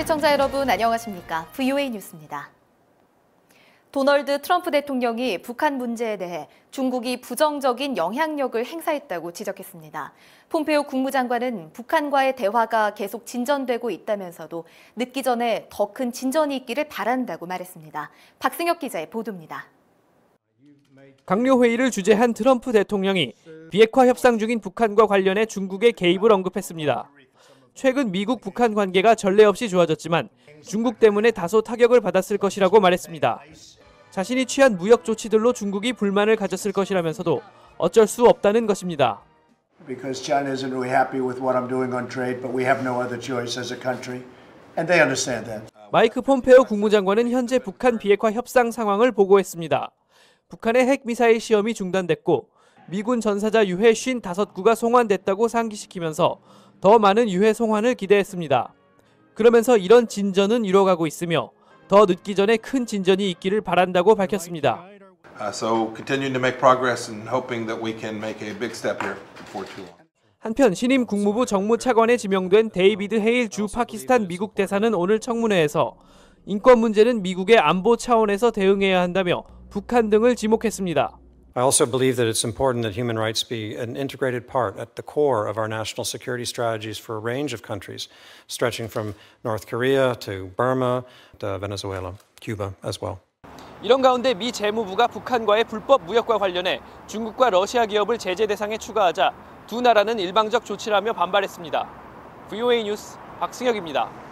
시청자 여러분 안녕하십니까? VOA 뉴스입니다. 도널드 트럼프 대통령이 북한 문제에 대해 중국이 부정적인 영향력을 행사했다고 지적했습니다. 폼페오 국무장관은 북한과의 대화가 계속 진전되고 있다면서도 늦기 전에 더 큰 진전이 있기를 바란다고 말했습니다. 박승혁 기자의 보도입니다. 강요 회의를 주재한 트럼프 대통령이 비핵화 협상 중인 북한과 관련해 중국의 개입을 언급했습니다. 최근 미국 북한 관계가 전례 없이 좋아졌지만 중국 때문에 다소 타격을 받았을 것이라고 말했습니다. 자신이 취한 무역 조치들로 중국이 불만을 가졌을 것이라면서도 어쩔 수 없다는 것입니다. Because China isn't really happy with what I'm doing on trade, but we have no other choice as a country, and they understand that. 마이크 폼페오 국무장관은 현재 북한 비핵화 협상 상황을 보고했습니다. 북한의 핵미사일 시험이 중단됐고 미군 전사자 유해 55구가 송환됐다고 상기시키면서 더 많은 유해 송환을 기대했습니다. 그러면서 이런 진전은 이뤄가고 있으며 더 늦기 전에 큰 진전이 있기를 바란다고 밝혔습니다. So continuing to make progress and hoping that we can make a big step here before too long. 한편 신임 국무부 정무차관에 지명된 데이비드 헤일 주 파키스탄 미국 대사는 오늘 청문회에서 인권 문제는 미국의 안보 차원에서 대응해야 한다며 북한 등을 지목했습니다. I also believe that it's important that human rights be an integrated part at the core of our national security strategies for a range of countries, stretching from North Korea to Burma to Venezuela, Cuba as well. 이런 가운데 미 재무부가 북한과의 불법 무역과 관련해 중국과 러시아 기업을 제재 대상에 추가하자 두 나라는 일방적 조치라며 반발했습니다. VOA 뉴스 박승혁입니다.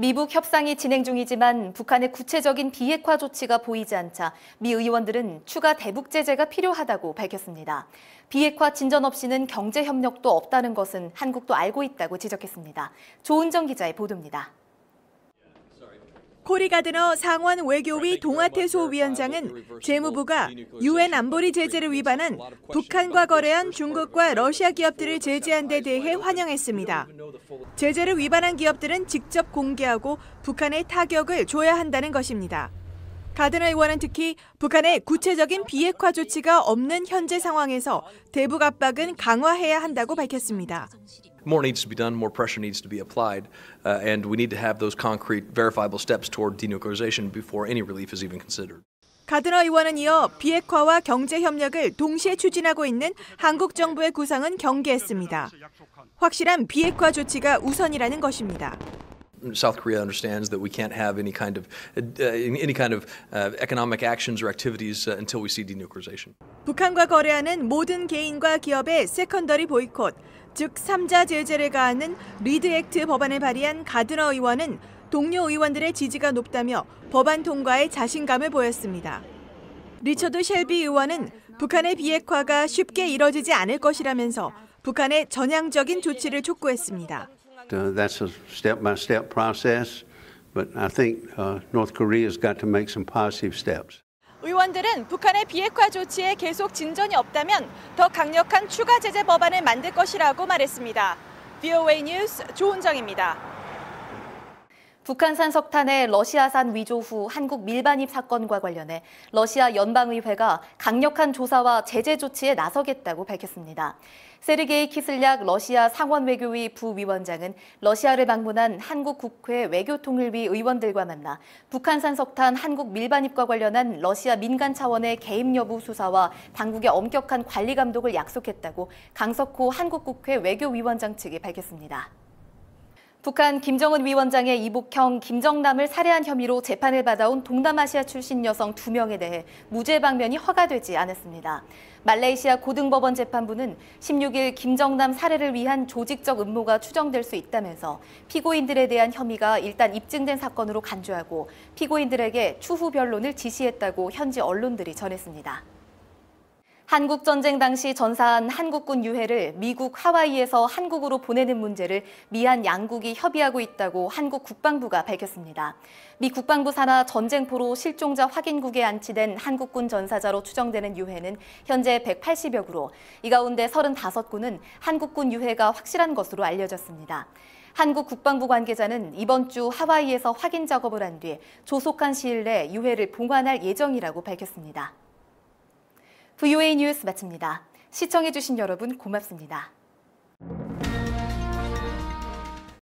미북 협상이 진행 중이지만 북한의 구체적인 비핵화 조치가 보이지 않자 미 의원들은 추가 대북 제재가 필요하다고 밝혔습니다. 비핵화 진전 없이는 경제 협력도 없다는 것은 한국도 알고 있다고 지적했습니다. 조은정 기자의 보도입니다. 코리 가드너 상원 외교위 동아태소 위원장은 재무부가 유엔 안보리 제재를 위반한 북한과 거래한 중국과 러시아 기업들을 제재한 데 대해 환영했습니다. 제재를 위반한 기업들은 직접 공개하고 북한에 타격을 줘야 한다는 것입니다. 가드너 의원은 특히 북한의 구체적인 비핵화 조치가 없는 현재 상황에서 대북 압박은 강화해야 한다고 밝혔습니다. More needs to be done, more pressure needs to be applied, and we need to have those concrete, verifiable steps toward denuclearization before any relief is even considered. 가드너 의원은 이어 비핵화와 경제 협력을 동시에 추진하고 있는 한국 정부의 구상은 경계했습니다. 확실한 비핵화 조치가 우선이라는 것입니다. South Korea understands that we can't have any kind of economic actions or activities until we see denuclearization. 북한과 거래하는 모든 개인과 기업의 세컨더리 보이콧, 즉 3자 제재를 가하는 리드 액트 법안을 발의한 가드너 의원은 동료 의원들의 지지가 높다며 법안 통과에 자신감을 보였습니다. 리처드 셸비 의원은 북한의 비핵화가 쉽게 이뤄지지 않을 것이라면서 북한의 전향적인 조치를 촉구했습니다. That's a step-by-step process, but I think North Korea's got to make some positive steps. 의원들은 북한의 비핵화 조치에 계속 진전이 없다면 더 강력한 추가 제재 법안을 만들 것이라고 말했습니다. VOA 뉴스 조은정입니다. 북한산 석탄의 러시아산 위조 후 한국 밀반입 사건과 관련해 러시아 연방의회가 강력한 조사와 제재 조치에 나서겠다고 밝혔습니다. 세르게이 키슬약 러시아 상원외교위 부위원장은 러시아를 방문한 한국 국회 외교통일위 의원들과 만나 북한산 석탄 한국 밀반입과 관련한 러시아 민간 차원의 개입 여부 수사와 당국의 엄격한 관리 감독을 약속했다고 강석호 한국국회 외교위원장 측이 밝혔습니다. 북한 김정은 위원장의 이복형 김정남을 살해한 혐의로 재판을 받아온 동남아시아 출신 여성 2명에 대해 무죄 방면이 허가되지 않았습니다. 말레이시아 고등법원 재판부는 16일 김정남 살해를 위한 조직적 음모가 추정될 수 있다면서 피고인들에 대한 혐의가 일단 입증된 사건으로 간주하고 피고인들에게 추후 변론을 지시했다고 현지 언론들이 전했습니다. 한국전쟁 당시 전사한 한국군 유해를 미국 하와이에서 한국으로 보내는 문제를 미한 양국이 협의하고 있다고 한국 국방부가 밝혔습니다. 미 국방부 산하 전쟁포로 실종자 확인국에 안치된 한국군 전사자로 추정되는 유해는 현재 180여 구로, 이 가운데 35구는 한국군 유해가 확실한 것으로 알려졌습니다. 한국 국방부 관계자는 이번 주 하와이에서 확인 작업을 한 뒤 조속한 시일 내 유해를 봉환할 예정이라고 밝혔습니다. VOA 뉴스 마칩니다. 시청해주신 여러분 고맙습니다.